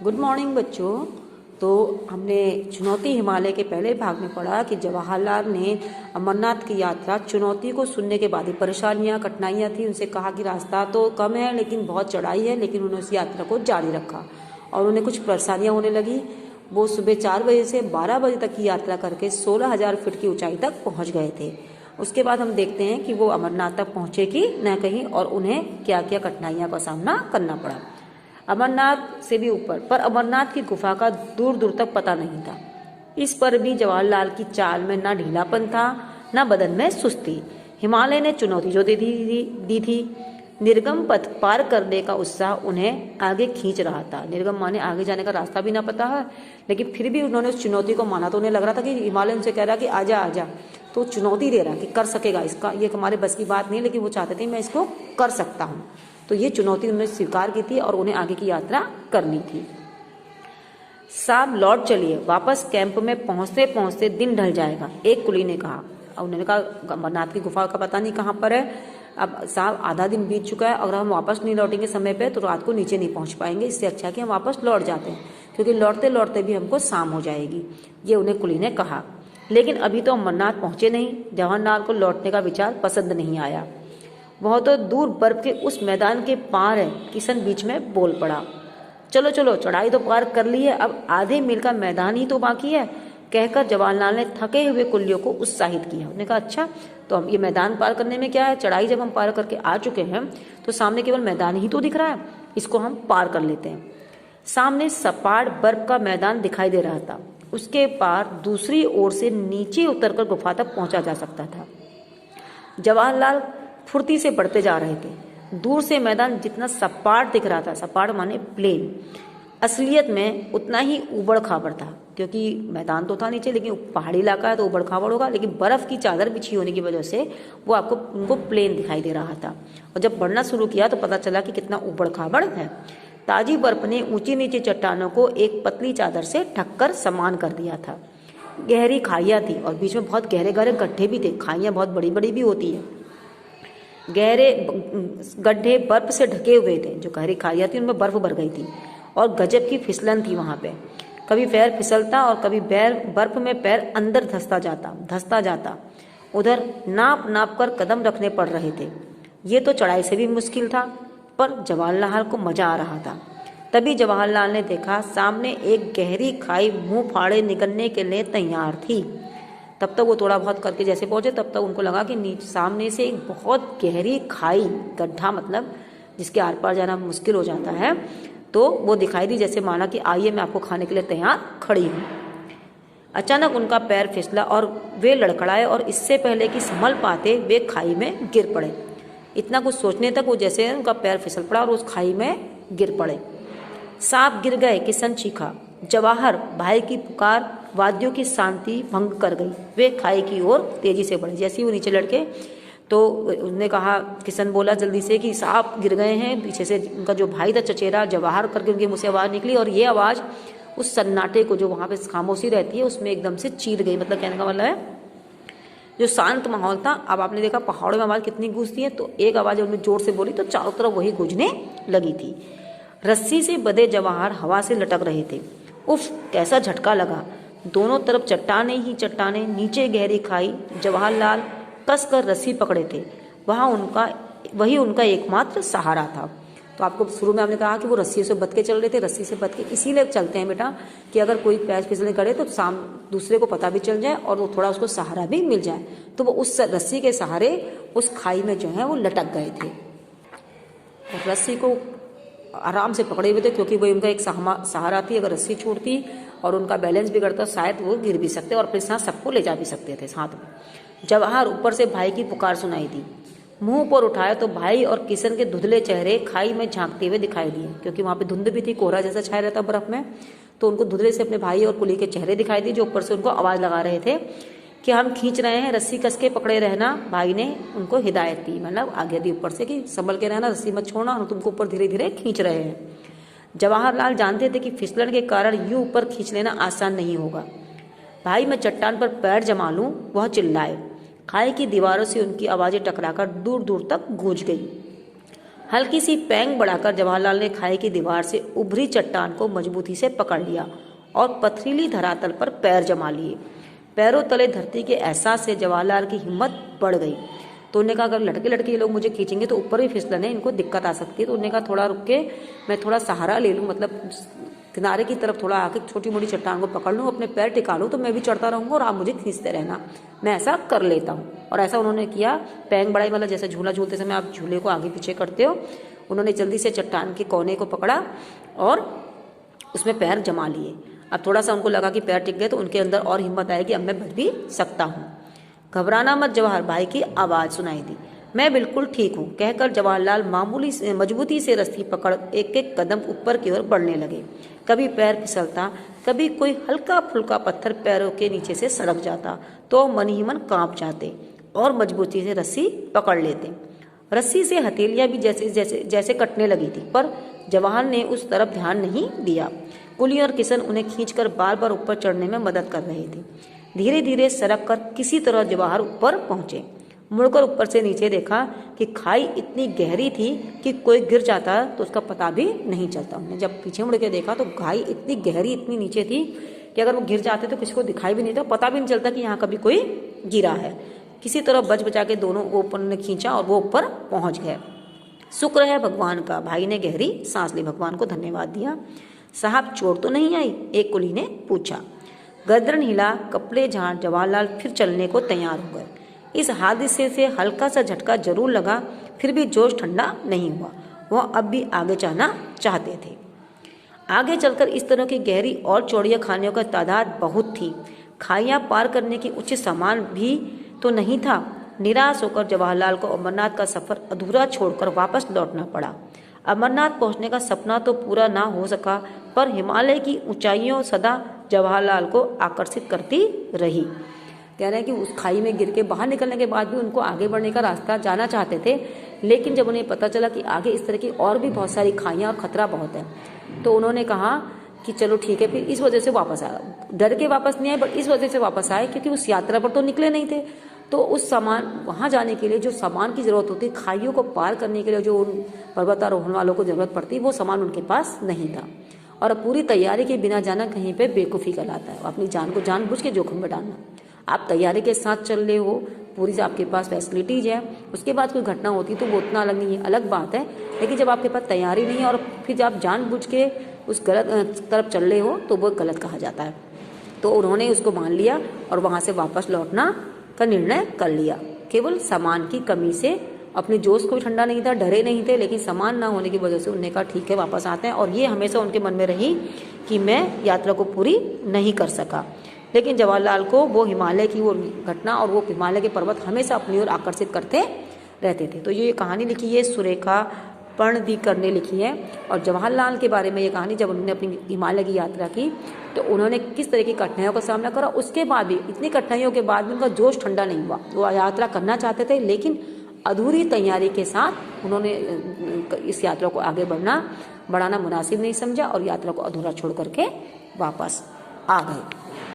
Good morning बच्चों। तो हमने चुनौती हिमालय के पहले भाग में पढ़ा कि जवाहरलाल ने अमरनाथ की यात्रा चुनौती को सुनने के बाद ही, परेशानियां कठिनाइयां थी, उनसे कहा कि रास्ता तो कम है लेकिन बहुत चढ़ाई है, लेकिन उन्होंने उस यात्रा को जारी रखा और उन्हें कुछ परेशानियां होने लगी। वो सुबह 4 बजे से 12 बजे तक की यात्रा करके 16,000 फीट की ऊंचाई तक पहुंच गए थे। उसके बाद हम देखते हैं कि वो अमरनाथ तक पहुंचे कि न कहीं और उन्हें क्या क्या कठिनाइयां का सामना करना पड़ा। अमरनाथ से भी ऊपर, पर अमरनाथ की गुफा का दूर दूर तक पता नहीं था। इस पर भी जवाहरलाल की चाल में ना ढीलापन था, ना बदन में सुस्ती। हिमालय ने चुनौती जो दी थी, निर्गम पथ पार करने का उत्साह उन्हें आगे खींच रहा था। निर्गम माने आगे जाने का रास्ता भी ना पता है, लेकिन फिर भी उन्होंने उस चुनौती को माना। तो उन्हें लग रहा था कि हिमालय उनसे कह रहा कि आजा आजा, तो चुनौती दे रहा कि कर सकेगा, इसका ये हमारे बस की बात नहीं, लेकिन वो चाहते थे मैं इसको कर सकता हूँ। तो ये चुनौती उन्होंने स्वीकार की थी और उन्हें आगे की यात्रा करनी थी। साहब लौट चलिए, वापस कैंप में पहुंचते पहुंचते दिन ढल जाएगा, एक कुली ने कहा। और उन्होंने कहा अमरनाथ की गुफा का पता नहीं कहाँ पर है, अब साहब आधा दिन बीत चुका है, अगर हम वापस नहीं लौटेंगे समय पे तो रात को नीचे नहीं पहुंच पाएंगे, इससे अच्छा है कि हम वापस लौट जाते हैं, क्योंकि लौटते लौटते भी हमको शाम हो जाएगी, ये उन्हें कुली ने कहा। लेकिन अभी तो अमरनाथ पहुंचे नहीं। जवाहरलाल को लौटने का विचार पसंद नहीं आया। बहुत दूर बर्फ के उस मैदान के पार है। किशन बीच में बोल पड़ा, चलो चलो, चढ़ाई तो पार कर ली है, अब आधे मील का मैदान ही तो बाकी है, कहकर जवाहरलाल ने थके हुए कुल्लियों को उत्साहित किया। उन्होंने कहा अच्छा, तो हम ये मैदान पार करने में क्या है, चढ़ाई जब हम पार करके आ चुके हैं तो सामने केवल मैदान ही तो दिख रहा है, इसको हम पार कर लेते हैं। सामने सपाट बर्फ का मैदान दिखाई दे रहा था, उसके पार दूसरी ओर से नीचे उतरकर गुफा तक पहुंचा जा सकता था। जवाहरलाल फुर्ती से बढ़ते जा रहे थे। दूर से मैदान जितना सपाट दिख रहा था, सपाट माने प्लेन, असलियत में उतना ही उबड़ खाबड़ था, क्योंकि मैदान तो था नीचे, लेकिन पहाड़ी इलाका है तो उबड़ खाबड़ होगा, लेकिन बर्फ की चादर बिछी होने की वजह से वो उनको प्लेन दिखाई दे रहा था। और जब बढ़ना शुरू किया तो पता चला कि कितना उबड़ खाबड़ है। ताजी बर्फ ने ऊंची नीची चट्टानों को एक पतली चादर से ढककर समान कर दिया था। गहरी खाइयां थी और बीच में बहुत गहरे गहरे गड्ढे भी थे। खाइयां बहुत बड़ी बड़ी भी होती है। गहरे गड्ढे बर्फ से ढके हुए थे। जो गहरी खाइयां थी उनमें बर्फ भर गई थी और गजब की फिसलन थी वहां पे। कभी पैर फिसलता और कभी बर्फ में पैर अंदर धंसता जाता। उधर नाप नाप कर कदम रखने पड़ रहे थे। ये तो चढ़ाई से भी मुश्किल था, पर जवाहरलाल को मजा आ रहा था। तभी जवाहरलाल ने देखा सामने एक गहरी खाई मुंह फाड़े निकलने के लिए तैयार थी। तब तक वो थोड़ा बहुत करके जैसे पहुंचे, तब तक उनको लगा कि नीचे सामने से एक बहुत गहरी खाई, गड्ढा मतलब जिसके आर पार जाना मुश्किल हो जाता है, तो वो दिखाई दी, जैसे माना कि आइए मैं आपको खाने के लिए तैयार खड़ी हूँ। अचानक उनका पैर फिसला और वे लड़खड़ाए और इससे पहले कि संभल पाते वे खाई में गिर पड़े। इतना कुछ सोचने तक वो जैसे उनका पैर फिसल पड़ा और उस खाई में गिर पड़े। सांप गिर गए, किशन चीखा। जवाहर भाई की पुकार वाद्यों की शांति भंग कर गई। वे खाई की ओर तेजी से बढ़े। जैसे ही वो नीचे लड़के तो उन्होंने कहा, किशन बोला जल्दी से कि सांप गिर गए हैं। पीछे से उनका जो भाई था चचेरा, जवाहर करके उनके मुंह से आवाज़ निकली और ये आवाज़ उस सन्नाटे को, जो वहाँ पे खामोशी रहती है, उसमें एकदम से चीर गई। मतलब कहने का मतलब है जो शांत माहौल था, अब आपने देखा पहाड़ों में आवाज़ कितनी गूंजती है, तो एक आवाज़ उन्होंने जोर से बोली तो चारों तरफ वही गूंजने लगी थी। रस्सी से बंधे जवाहर हवा से लटक रहे थे। उफ, कैसा झटका लगा। दोनों तरफ चट्टाने ही चट्टाने, नीचे गहरी खाई। जवाहरलाल कसकर रस्सी पकड़े थे। वही उनका एकमात्र सहारा था। तो आपको शुरू में हमने कहा कि वो रस्सी से बंध के चल रहे थे। रस्सी से बंध के इसीलिए चलते हैं बेटा कि अगर कोई पैर फिसलने करे तो दूसरे को पता भी चल जाए और वो थोड़ा उसको सहारा भी मिल जाए। तो वो उस रस्सी के सहारे उस खाई में जो है वो लटक गए थे और रस्सी को आराम से पकड़े हुए थे, क्योंकि वो उनका एक सहारा थी। अगर रस्सी छूटती और उनका बैलेंस बिगड़ता, शायद वो गिर भी सकते और अपने साथ सबको ले जा भी सकते थे साथ में। जवाहर ऊपर से भाई की पुकार सुनाई दी। मुंह पर उठाया तो भाई और किशन के धुंधले चेहरे खाई में झांकते हुए दिखाई दिए, क्योंकि वहां पे धुंध भी थी, कोहरा जैसा छाया रहता बर्फ में। तो उनको धुंधले से अपने भाई और कुली के चेहरे दिखाई दिए, जो ऊपर से उनको आवाज लगा रहे थे कि हम खींच रहे हैं, रस्सी कस के पकड़े रहना। भाई ने उनको हिदायत दी, मतलब आगे दी ऊपर से कि संभल के रहना, रस्सी मत छोड़ना, हम तुमको ऊपर धीरे धीरे खींच रहे हैं। जवाहरलाल जानते थे कि फिसलन के कारण यूं ऊपर खींच लेना आसान नहीं होगा। भाई मैं चट्टान पर पैर जमा लूं, वह चिल्लाए। खाई की दीवारों से उनकी आवाजें टकराकर दूर दूर तक गूंज गई। हल्की सी पैंग बढ़ाकर जवाहरलाल ने खाई की दीवार से उभरी चट्टान को मजबूती से पकड़ लिया और पथरीली धरातल पर पैर जमा लिए। पैरों तले धरती के एहसास से जवाहरलाल की हिम्मत बढ़ गई। तो उन्होंने कहा अगर लड़के लड़के ये लोग मुझे खींचेंगे तो ऊपर भी फिसलन है, इनको दिक्कत आ सकती है। तो उन्होंने कहा थोड़ा रुक के मैं थोड़ा सहारा ले लूँ, मतलब किनारे की तरफ थोड़ा आके छोटी मोटी चट्टान को पकड़ लूँ, अपने पैर टिका लूँ, तो मैं भी चढ़ता रहूँगा और आप मुझे खींचते रहना, मैं ऐसा कर लेता हूँ। और ऐसा उन्होंने किया। पैंग बढ़ाई मतलब जैसे झूला झूलते समय आप झूले को आगे पीछे करते हो, उन्होंने जल्दी से चट्टान के कोने को पकड़ा और उसमें पैर जमा लिए। अब थोड़ा सा उनको लगा कि पैर टिक गए तो उनके अंदर और हिम्मत आई कि अब मैं बच भी सकता हूँ। घबराना मत जवाहर भाई की आवाज़ सुनाई दी। मैं बिल्कुल ठीक हूँ, कहकर जवाहरलाल मामूली से मजबूती से रस्सी पकड़ एक एक कदम ऊपर की ओर बढ़ने लगे। कभी पैर फिसलता, कभी कोई हल्का फुल्का पत्थर पैरों के नीचे से सड़क जाता तो मन ही मन कांप जाते और मजबूती से रस्सी पकड़ लेते। रस्सी से हथेलियां भी जैसे जैसे जैसे कटने लगी थी, पर जवाहर ने उस तरफ ध्यान नहीं दिया। कुली और किशन उन्हें खींचकर बार बार ऊपर चढ़ने में मदद कर रहे थे। धीरे धीरे सरक कर किसी तरह जवाहर ऊपर पहुंचे। मुड़कर ऊपर से नीचे देखा कि खाई इतनी गहरी थी कि कोई गिर जाता तो उसका पता भी नहीं चलता। उन्हें जब पीछे मुड़ के देखा तो खाई इतनी गहरी, इतनी नीचे थी कि अगर वो गिर जाते तो किसी को दिखाई भी नहीं था, पता भी नहीं चलता कि यहाँ कभी कोई गिरा है। किसी तरह बच बचा के दोनों को ऊपर ने खींचा और वो ऊपर पहुंच गए। शुक्र है भगवान का, भाई ने गहरी सांस ली, भगवान को धन्यवाद दिया। साहब चोट तो नहीं आई? एक कुली ने पूछा। गर्दन हिला, कपड़े झाड़ जवाहरलाल फिर चलने को तैयार हो गए। इस हादसे से हल्का सा झटका जरूर लगा, फिर भी जोश ठंडा नहीं हुआ। वह अब भी आगे जाना चाहते थे। आगे चलकर इस तरह की गहरी और चौड़िया खानियों का तादाद बहुत थी। खाइयां पार करने की उचित सामान भी तो नहीं था। निराश होकर जवाहरलाल को अमरनाथ का सफर अधूरा छोड़कर वापस लौटना पड़ा। अमरनाथ पहुंचने का सपना तो पूरा ना हो सका, पर हिमालय की ऊंचाइयों सदा जवाहरलाल को आकर्षित करती रही। कह रहे हैं कि उस खाई में गिर के बाहर निकलने के बाद भी उनको आगे बढ़ने का रास्ता जाना चाहते थे, लेकिन जब उन्हें पता चला कि आगे इस तरह की और भी बहुत सारी खाइयाँ और खतरा बहुत है, तो उन्होंने कहा कि चलो ठीक है। फिर इस वजह से वापस आया, डर के वापस नहीं आए, बट इस वजह से वापस आए क्योंकि उस यात्रा पर तो निकले नहीं थे। तो उस सामान वहाँ जाने के लिए जो सामान की ज़रूरत होती, खाइयों को पार करने के लिए जो उन पर्वतारोहण वालों को ज़रूरत पड़ती, वो सामान उनके पास नहीं था। और पूरी तैयारी के बिना जाना कहीं पे बेवकूफ़ी कहलाता है, अपनी जान को जानबूझ के जोखिम में डालना। आप तैयारी के साथ चल रहे हो, पूरी से आपके पास फैसिलिटीज है, उसके बाद कोई घटना होती तो वो उतना अलग नहीं है, अलग बात है। लेकिन जब आपके पास तैयारी नहीं है और फिर जब आप जानबूझ के उस गलत तरफ चल रहे हो तो वो गलत कहा जाता है। तो उन्होंने उसको मान लिया और वहाँ से वापस लौटना का निर्णय कर लिया। केवल सामान की कमी से, अपने जोश को भी ठंडा नहीं था, डरे नहीं थे, लेकिन सामान ना होने की वजह से उन्होंने कहा ठीक है वापस आते हैं। और ये हमेशा उनके मन में रही कि मैं यात्रा को पूरी नहीं कर सका। लेकिन जवाहरलाल को वो हिमालय की वो घटना और वो हिमालय के पर्वत हमेशा अपनी ओर आकर्षित करते रहते थे। तो ये कहानी लिखी है सुरेखा पर्णदिकर ने लिखी है। और जवाहरलाल के बारे में ये कहानी, जब उन्होंने अपनी हिमालय की यात्रा की तो उन्होंने किस तरह की कठिनाइयों का सामना करा, उसके बाद भी, इतनी कठिनाइयों के बाद भी उनका जोश ठंडा नहीं हुआ। वो यात्रा करना चाहते थे, लेकिन अधूरी तैयारी के साथ उन्होंने इस यात्रा को आगे बढ़ाना मुनासिब नहीं समझा और यात्रा को अधूरा छोड़ करके वापस आ गए।